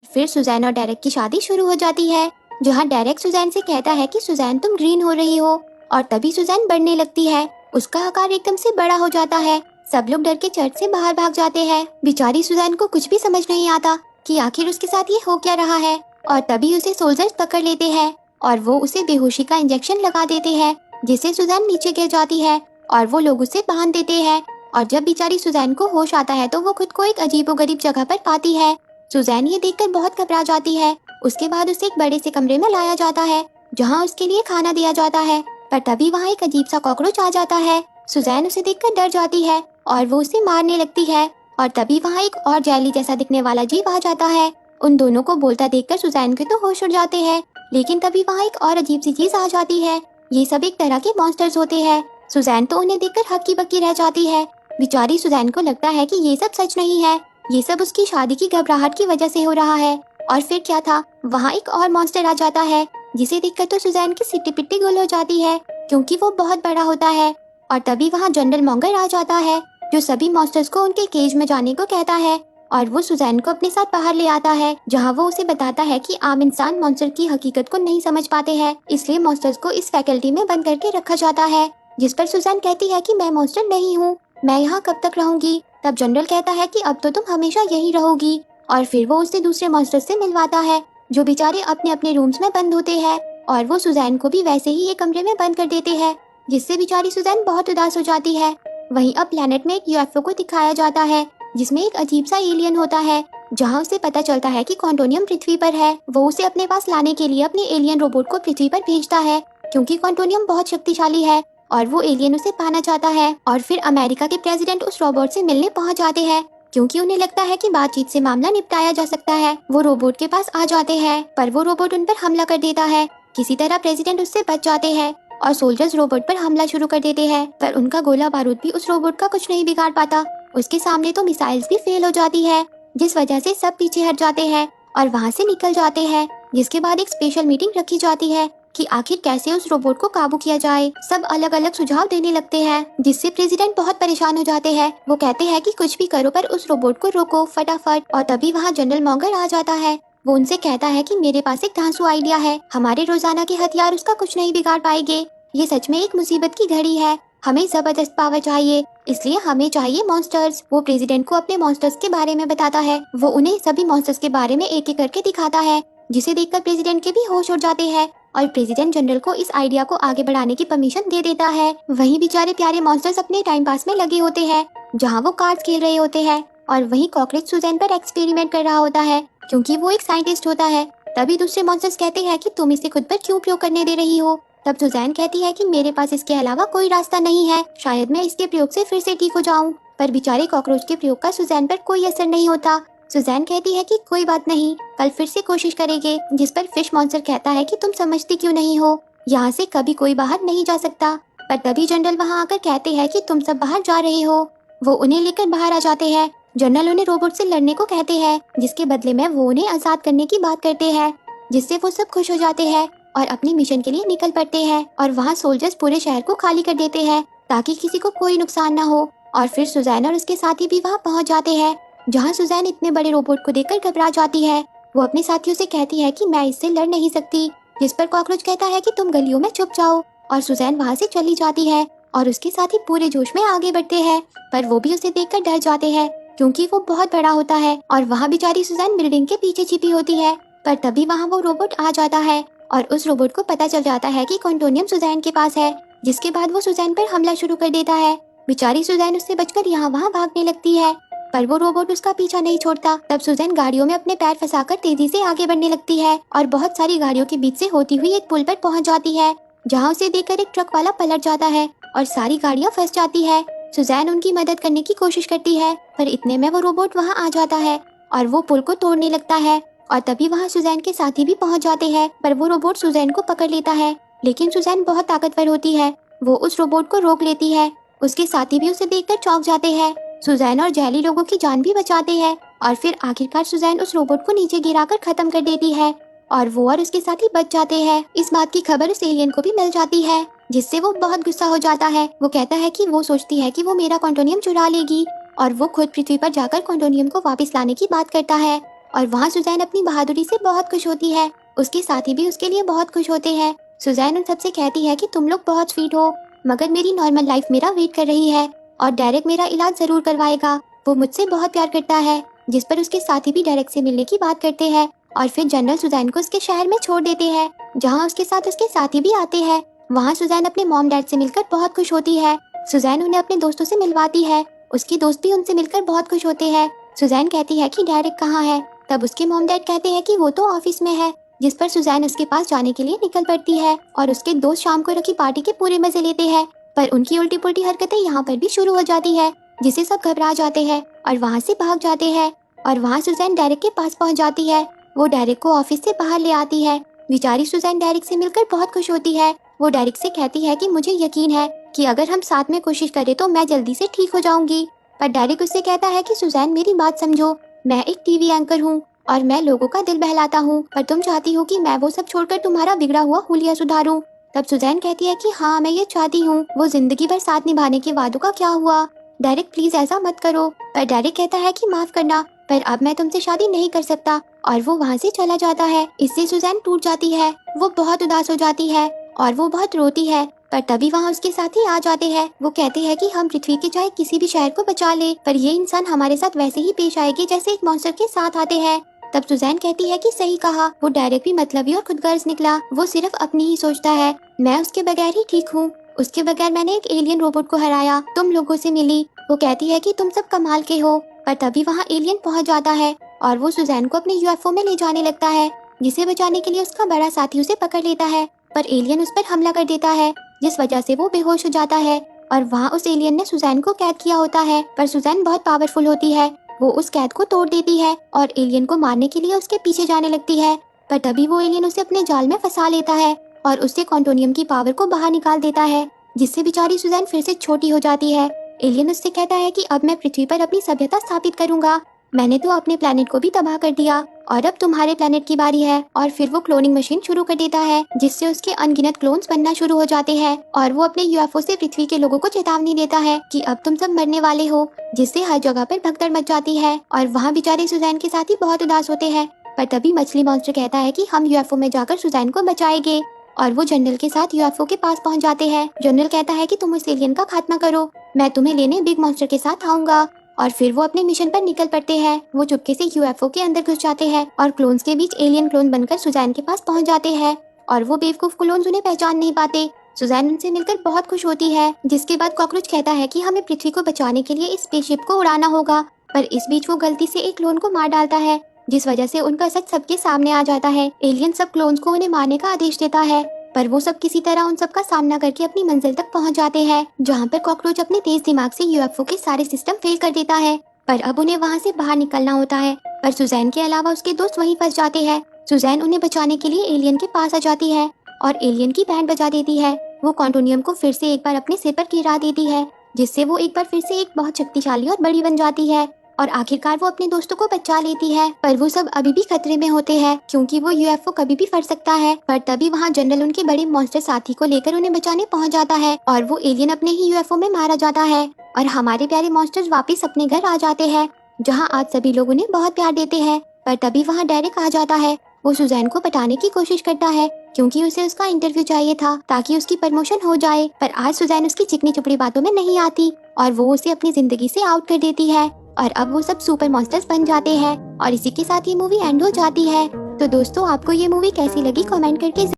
फिर सुजैन और डेरेक की शादी शुरू हो जाती है, जहाँ डेरेक सुजैन से कहता है कि सुजैन तुम ग्रीन हो रही हो। और तभी सुजैन बढ़ने लगती है, उसका आकार एकदम से बड़ा हो जाता है। सब लोग डर के चर्च से बाहर भाग जाते हैं। बेचारी सुजैन को कुछ भी समझ नहीं आता कि आखिर उसके साथ ये हो क्या रहा है। और तभी उसे सोल्जर्स पकड़ लेते हैं और वो उसे बेहोशी का इंजेक्शन लगा देते हैं, जिससे सुजैन नीचे गिर जाती है और वो लोग उसे बांध देते हैं। और जब बेचारी सुजैन को होश आता है तो वो खुद को एक अजीबोगरीब जगह पर पाती है। सुजैन ये देखकर बहुत घबरा जाती है। उसके बाद उसे एक बड़े से कमरे में लाया जाता है, जहाँ उसके लिए खाना दिया जाता है। पर तभी वहाँ एक अजीब सा कॉकरोच आ जाता है। सुजैन उसे देखकर डर जाती है और वो उसे मारने लगती है। और तभी वहाँ एक और जेली जैसा दिखने वाला जीव आ जाता है। उन दोनों को बोलता देखकर सुजैन के तो होश उड़ जाते हैं। लेकिन तभी वहाँ एक और अजीब सी चीज आ जाती है। ये सब एक तरह के मॉन्स्टर्स होते हैं। सुजैन तो उन्हें देखकर हक्की बक्की रह जाती है। बेचारी सुजैन को लगता है कि ये सब सच नहीं है, ये सब उसकी शादी की घबराहट की वजह से हो रहा है। और फिर क्या था, वहाँ एक और मॉन्स्टर आ जाता है, जिसे देखकर तो सुजैन की सिट्टी पिट्टी गुल हो जाती है, क्योंकि वो बहुत बड़ा होता है। और तभी वहाँ जनरल मॉन्गर आ जाता है, जो सभी मॉन्स्टर्स को उनके केज में जाने को कहता है। और वो सुजैन को अपने साथ बाहर ले आता है, जहाँ वो उसे बताता है कि आम इंसान मॉन्स्टर की हकीकत को नहीं समझ पाते हैं, इसलिए मॉन्स्टर्स को इस फैकल्टी में बंद करके रखा जाता है। जिस पर सुजैन कहती है कि मैं मॉन्स्टर नहीं हूँ, मैं यहाँ कब तक रहूंगी। तब जनरल कहता है कि अब तो तुम हमेशा यहीं रहोगी। और फिर वो उसे दूसरे मॉन्स्टर से मिलवाता है, जो बेचारे अपने अपने रूम्स में बंद होते हैं। और वो सुजैन को भी वैसे ही एक कमरे में बंद कर देते हैं, जिससे बेचारी सुजैन बहुत उदास हो जाती है। वहीं अब प्लेनेट में एक यूएफओ को दिखाया जाता है, जिसमें एक अजीब सा एलियन होता है। जहाँ उसे पता चलता है कि क्वांटोनियम पृथ्वी पर है। वो उसे अपने पास लाने के लिए अपने एलियन रोबोट को पृथ्वी पर भेजता है, क्योंकि क्वांटोनियम बहुत शक्तिशाली है और वो एलियन उसे पाना चाहता है। और फिर अमेरिका के प्रेसिडेंट उस रोबोट से मिलने पहुंच जाते हैं, क्योंकि उन्हें लगता है कि बातचीत से मामला निपटाया जा सकता है। वो रोबोट के पास आ जाते हैं, पर वो रोबोट उन पर हमला कर देता है। किसी तरह प्रेसिडेंट उससे बच जाते हैं और सोल्जर्स रोबोट पर हमला शुरू कर देते हैं, पर उनका गोला बारूद भी उस रोबोट का कुछ नहीं बिगाड़ पाता। उसके सामने तो मिसाइल्स भी फेल हो जाती है, जिस वजह से सब पीछे हट जाते हैं और वहाँ से निकल जाते हैं। जिसके बाद एक स्पेशल मीटिंग रखी जाती है कि आखिर कैसे उस रोबोट को काबू किया जाए। सब अलग अलग सुझाव देने लगते हैं, जिससे प्रेसिडेंट बहुत परेशान हो जाते हैं। वो कहते हैं कि कुछ भी करो पर उस रोबोट को रोको फटाफट। और तभी वहाँ जनरल मॉन्गर आ जाता है। वो उनसे कहता है कि मेरे पास एक धांसू आइडिया है, हमारे रोजाना के हथियार उसका कुछ नहीं बिगाड़ पाएंगे। ये सच में एक मुसीबत की घड़ी है, हमें जबरदस्त पावर चाहिए, इसलिए हमें चाहिए मॉन्स्टर्स। वो प्रेसिडेंट को अपने मॉन्स्टर्स के बारे में बताता है। वो उन्हें सभी मॉन्स्टर्स के बारे में एक एक करके दिखाता है, जिसे देखकर प्रेसिडेंट के भी होश उड़ जाते हैं और प्रेसिडेंट जनरल को इस आइडिया को आगे बढ़ाने की परमिशन दे देता है। वहीं बेचारे प्यारे मॉन्स्टर्स अपने टाइम पास में लगे होते हैं, जहाँ वो कार्ड्स खेल रहे होते हैं। और वहीं कॉकरोच सुजैन पर एक्सपेरिमेंट कर रहा होता है, क्योंकि वो एक साइंटिस्ट होता है। तभी दूसरे मॉन्स्टर्स कहते हैं कि तुम इसे खुद पर क्यों प्रयोग करने दे रही हो। तब सुजैन कहती है कि मेरे पास इसके अलावा कोई रास्ता नहीं है, शायद मैं इसके प्रयोग से फिर से ठीक हो जाऊं। पर बेचारे कॉकरोच के प्रयोग का सुजैन पर कोई असर नहीं होता। सुजैन कहती है कि कोई बात नहीं, कल फिर से कोशिश करेंगे। जिस पर फिश मॉन्स्टर कहता है कि तुम समझती क्यों नहीं हो, यहाँ से कभी कोई बाहर नहीं जा सकता। पर तभी जनरल वहाँ आकर कहते हैं कि तुम सब बाहर जा रहे हो। वो उन्हें लेकर बाहर आ जाते हैं। जनरल उन्हें रोबोट से लड़ने को कहते हैं, जिसके बदले में वो उन्हें आजाद करने की बात करते हैं, जिससे वो सब खुश हो जाते हैं और अपनी मिशन के लिए निकल पड़ते हैं। और वहाँ सोल्जर्स पूरे शहर को खाली कर देते हैं, ताकि किसी को कोई नुकसान ना हो। और फिर सुजैन और उसके साथी भी वहाँ पहुँच जाते हैं, जहाँ सुजैन इतने बड़े रोबोट को देखकर घबरा जाती है। वो अपने साथियों से कहती है कि मैं इससे लड़ नहीं सकती, जिस पर कॉकरोच कहता है कि तुम गलियों में छुप जाओ। और सुजैन वहाँ से चली जाती है और उसके साथी पूरे जोश में आगे बढ़ते हैं, पर वो भी उसे देखकर डर जाते हैं, क्योंकि वो बहुत बड़ा होता है। और वहाँ बेचारी सुजैन बिल्डिंग के पीछे छिपी होती है। पर तभी वहाँ वो रोबोट आ जाता है और उस रोबोट को पता चल जाता है कि क्वांटोनियम सुजैन के पास है, जिसके बाद वो सुजैन पर हमला शुरू कर देता है। बेचारी सुजैन उससे बचकर यहाँ वहाँ भागने लगती है, पर वो रोबोट उसका पीछा नहीं छोड़ता। तब सुजैन गाड़ियों में अपने पैर फंसाकर तेजी से आगे बढ़ने लगती है और बहुत सारी गाड़ियों के बीच से होती हुई एक पुल पर पहुंच जाती है, जहां उसे देखकर एक ट्रक वाला पलट जाता है और सारी गाड़ियां फंस जाती है। सुजैन उनकी मदद करने की कोशिश करती है, पर इतने में वो रोबोट वहां आ जाता है और वो पुल को तोड़ने लगता है। और तभी वहां सुजैन के साथी भी पहुंच जाते हैं, पर वो रोबोट सुजैन को पकड़ लेता है। लेकिन सुजैन बहुत ताकतवर होती है, वो उस रोबोट को रोक लेती है। उसके साथी भी उसे देखकर चौंक जाते हैं। सुजैन और जैली लोगों की जान भी बचाते हैं और फिर आखिरकार सुजैन उस रोबोट को नीचे गिराकर खत्म कर देती है और वो और उसके साथी बच जाते हैं। इस बात की खबर उस एलियन को भी मिल जाती है, जिससे वो बहुत गुस्सा हो जाता है। वो कहता है कि वो सोचती है कि वो मेरा क्वांटोनियम चुरा लेगी और वो खुद पृथ्वी पर जाकर क्वांटोनियम को वापस लाने की बात करता है। और वहाँ सुजैन अपनी बहादुरी से बहुत खुश होती है। उसके साथी भी उसके लिए बहुत खुश होते हैं। सुजैन उन सबसे कहती है कि तुम लोग बहुत स्वीट हो, मगर मेरी नॉर्मल लाइफ मेरा वेट कर रही है और डेरेक मेरा इलाज जरूर करवाएगा। वो मुझसे बहुत प्यार करता है। जिस पर उसके साथी भी डेरेक से मिलने की बात करते हैं और फिर जनरल सुजैन को उसके शहर में छोड़ देते हैं, जहाँ उसके साथ उसके साथी भी आते हैं। वहाँ सुजैन अपने मॉम डैड से मिलकर बहुत खुश होती है। सुजैन उन्हें अपने दोस्तों से मिलवाती है। उसके दोस्त भी उनसे मिलकर बहुत खुश होते हैं। सुजैन कहती है कि डेरेक कहाँ है। तब उसके मॉम डैड कहते हैं कि वो तो ऑफिस में है। जिस पर सुजैन उसके पास जाने के लिए निकल पड़ती है और उसके दोस्त शाम को रखी पार्टी के पूरे मजे लेते हैं। पर उनकी उल्टी पुल्टी हरकतें यहाँ पर भी शुरू हो जाती है, जिसे सब घबरा जाते हैं और वहाँ से भाग जाते हैं। और वहाँ सुजैन डेरेक के पास पहुँच जाती है। वो डेरेक को ऑफिस से बाहर ले आती है। बेचारी सुजैन डेरेक से मिलकर बहुत खुश होती है। वो डेरेक से कहती है कि मुझे यकीन है कि अगर हम साथ में कोशिश करें तो मैं जल्दी से ठीक हो जाऊंगी। पर डेरेक उससे कहता है कि सुजैन मेरी बात समझो, मैं एक टीवी एंकर हूँ और मैं लोगों का दिल बहलाता हूँ, पर तुम चाहती हो कि मैं वो सब छोड़कर तुम्हारा बिगड़ा हुआ हुलिया सुधारूं। तब सुजैन कहती है कि हाँ मैं ये चाहती हूँ। वो जिंदगी भर साथ निभाने के वादों का क्या हुआ? डेरेक प्लीज ऐसा मत करो। पर डेरेक कहता है कि माफ करना, पर अब मैं तुमसे शादी नहीं कर सकता, और वो वहाँ से चला जाता है। इससे सुजैन टूट जाती है। वो बहुत उदास हो जाती है और वो बहुत रोती है। पर तभी वहाँ उसके साथी आ जाते हैं। वो कहते हैं कि हम पृथ्वी के चाहे किसी भी शहर को बचा ले, पर ये इंसान हमारे साथ वैसे ही पेश आएगी जैसे एक मॉन्स्टर के साथ आते हैं। तब सुजैन कहती है कि सही कहा, वो डेरेक भी मतलबी और खुदगर्ज निकला। वो सिर्फ अपनी ही सोचता है। मैं उसके बगैर ही ठीक हूँ। उसके बगैर मैंने एक एलियन रोबोट को हराया, तुम लोगों से मिली। वो कहती है कि तुम सब कमाल के हो। पर तभी वहाँ एलियन पहुँच जाता है और वो सुजैन को अपने यूएफओ में ले जाने लगता है, जिसे बचाने के लिए उसका बड़ा साथी उसे पकड़ लेता है। पर एलियन उस पर हमला कर देता है, जिस वजह से वो बेहोश हो जाता है। और वहाँ उस एलियन ने सुजैन को कैद किया होता है, पर सुजैन बहुत पावरफुल होती है। वो उस कैद को तोड़ देती है और एलियन को मारने के लिए उसके पीछे जाने लगती है। पर तभी वो एलियन उसे अपने जाल में फंसा लेता है और उससे क्वांटोनियम की पावर को बाहर निकाल देता है, जिससे बेचारी सुजैन फिर से छोटी हो जाती है। एलियन उससे कहता है कि अब मैं पृथ्वी पर अपनी सभ्यता स्थापित करूंगा। मैंने तो अपने प्लेनेट को भी तबाह कर दिया और अब तुम्हारे प्लेनेट की बारी है। और फिर वो क्लोनिंग मशीन शुरू कर देता है, जिससे उसके अनगिनत क्लोन्स बनना शुरू हो जाते हैं। और वो अपने यूएफओ से पृथ्वी के लोगों को चेतावनी देता है कि अब तुम सब मरने वाले हो, जिससे हर जगह पर भगदड़ मच जाती है। और वहाँ बेचारे सुजैन के साथी बहुत उदास होते हैं। पर तभी मछली मॉन्स्टर कहता है कि हम यूएफओ में जाकर सुजैन को बचाएंगे। और वो जनरल के साथ यूएफओ के पास पहुंच जाते हैं। जनरल कहता है कि तुम उस एलियन का खात्मा करो, मैं तुम्हें लेने बिग मॉन्स्टर के साथ आऊंगा। और फिर वो अपने मिशन पर निकल पड़ते हैं। वो चुपके से यूएफओ के अंदर घुस जाते हैं और क्लोन्स के बीच एलियन क्लोन बनकर सुजैन के पास पहुंच जाते हैं। और वो बेवकूफ क्लोन्स उन्हें पहचान नहीं पाते। सुजैन उनसे मिलकर बहुत खुश होती है। जिसके बाद कॉकरोच कहता है कि हमें पृथ्वी को बचाने के लिए इस स्पेसशिप को उड़ाना होगा। पर इस बीच वो गलती से एक क्लोन को मार डालता है, जिस वजह से उनका सच सबके सामने आ जाता है। एलियन सब क्लोन्स को उन्हें मारने का आदेश देता है, पर वो सब किसी तरह उन सब का सामना करके अपनी मंजिल तक पहुंच जाते हैं, जहां पर कॉकरोच अपने तेज दिमाग से यूएफओ के सारे सिस्टम फेल कर देता है। पर अब उन्हें वहां से बाहर निकलना होता है। पर सुजैन के अलावा उसके दोस्त वहीं फंस जाते हैं। सुजैन उन्हें बचाने के लिए एलियन के पास आ जाती है और एलियन की बैंड बजा देती है। वो क्वांटोनियम को फिर से एक बार अपने सिर पर गिरा देती है, जिससे वो एक बार फिर से एक बहुत शक्तिशाली और बड़ी बन जाती है। और आखिरकार वो अपने दोस्तों को बचा लेती है। पर वो सब अभी भी खतरे में होते हैं, क्योंकि वो यूएफओ कभी भी फट सकता है। पर तभी वहाँ जनरल उनके बड़े मॉन्स्टर साथी को लेकर उन्हें बचाने पहुँच जाता है और वो एलियन अपने ही यूएफओ में मारा जाता है। और हमारे प्यारे मॉन्स्टर्स वापस अपने घर आ जाते हैं, जहाँ आज सभी लोग उन्हें बहुत प्यार देते हैं। पर तभी वहाँ डेरेक आ जाता है। वो सुजैन को पटाने की कोशिश करता है, क्योंकि उसे उसका इंटरव्यू चाहिए था ताकि उसकी प्रमोशन हो जाए। पर आज सुजैन उसकी चिकनी चुपड़ी बातों में नहीं आती और वो उसे अपनी जिंदगी से आउट कर देती है। और अब वो सब सुपर मॉन्स्टर्स बन जाते हैं और इसी के साथ ये मूवी एंड हो जाती है। तो दोस्तों, आपको ये मूवी कैसी लगी कमेंट करके